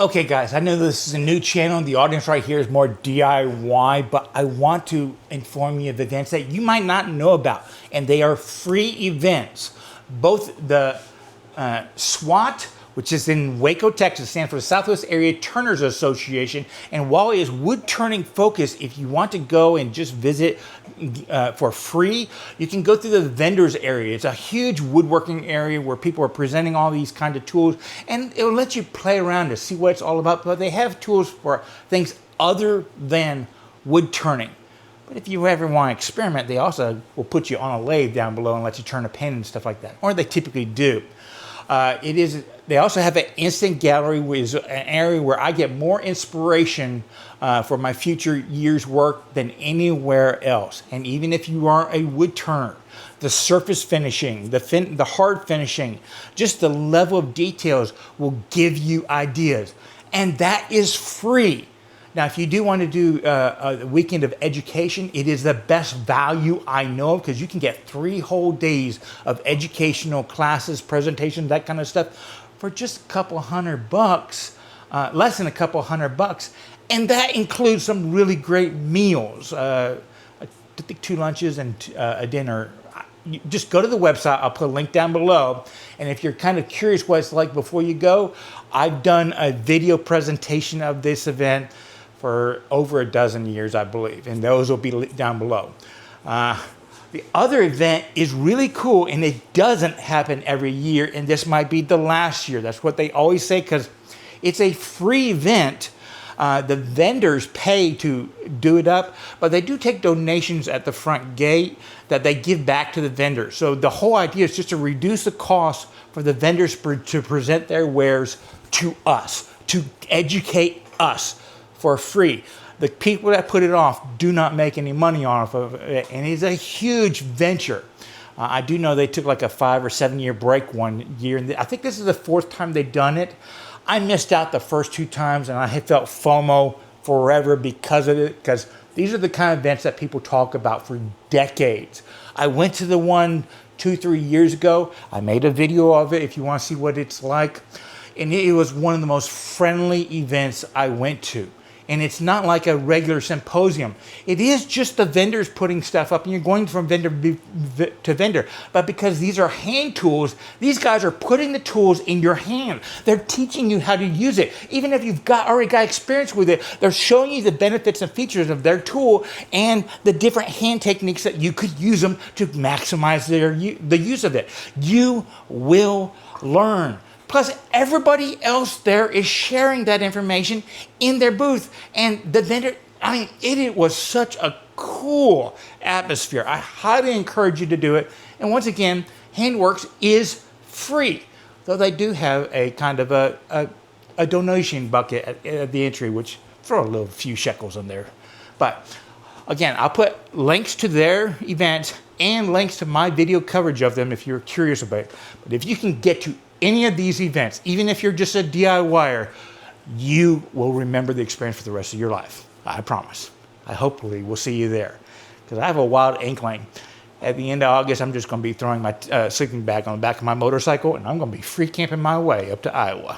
Okay guys, I know this is a new channel. The audience right here is more DIY, but I want to inform you of events that you might not know about. And they are free events. Both the SWAT, which is in Waco, Texas, stands for the Southwest Area Turners Association. And while it is wood turning focused, if you want to go and just visit for free, you can go through the vendors area. It's a huge woodworking area where people are presenting all these kind of tools, and it'll let you play around to see what it's all about. But they have tools for things other than wood turning. But if you ever want to experiment, they also will put you on a lathe down below and let you turn a pen and stuff like that, or they typically do. They also have an instant gallery, which is an area where I get more inspiration for my future year's work than anywhere else. And even if you are a wood turner, the surface finishing, the hard finishing, just the level of details will give you ideas. And that is free. Now, if you do want to do a weekend of education, it is the best value I know of, because you can get 3 whole days of educational classes, presentations, that kind of stuff for just a couple $100, less than a couple $100. And that includes some really great meals. I think 2 lunches and a dinner. Just go to the website. I'll put a link down below. And if you're kind of curious what it's like before you go, I've done a video presentation of this event for over a dozen years, I believe, and those will be down below. The other event is really cool, and it doesn't happen every year, and this might be the last year. That's what they always say, because it's a free event. The vendors pay to do it up, but they do take donations at the front gate that they give back to the vendors. So the whole idea is just to reduce the cost for the vendors to present their wares to us, to educate us for free. The people that put it off do not make any money off of it, and it's a huge venture. I do know they took like a 5 or 7 year break one year, and I think this is the 4th time they've done it. I missed out the first 2 times, and I had felt FOMO forever because of it, because these are the kind of events that people talk about for decades. I went to the one 2-3 years ago. I made a video of it if you want to see what it's like, and it was one of the most friendly events I went to. And it's not like a regular symposium. It is just the vendors putting stuff up, and you're going from vendor to vendor. But because these are hand tools, these guys are putting the tools in your hand. They're teaching you how to use it. Even if you've already got experience with it, they're showing you the benefits and features of their tool and the different hand techniques that you could use them to maximize the use of it. You will learn. Plus, everybody else there is sharing that information in their booth. And the vendor, I mean, it was such a cool atmosphere. I highly encourage you to do it. And once again, Handworks is free, though they do have a kind of a donation bucket at the entry, which throw a few shekels in there. But again, I'll put links to their events and links to my video coverage of them if you're curious about it. But if you can get to any of these events, even if you're just a DIYer, you will remember the experience for the rest of your life. I promise. I hopefully will see you there, because I have a wild inkling. At the end of August, I'm just going to be throwing my sleeping bag on the back of my motorcycle, and I'm going to be free camping my way up to Iowa.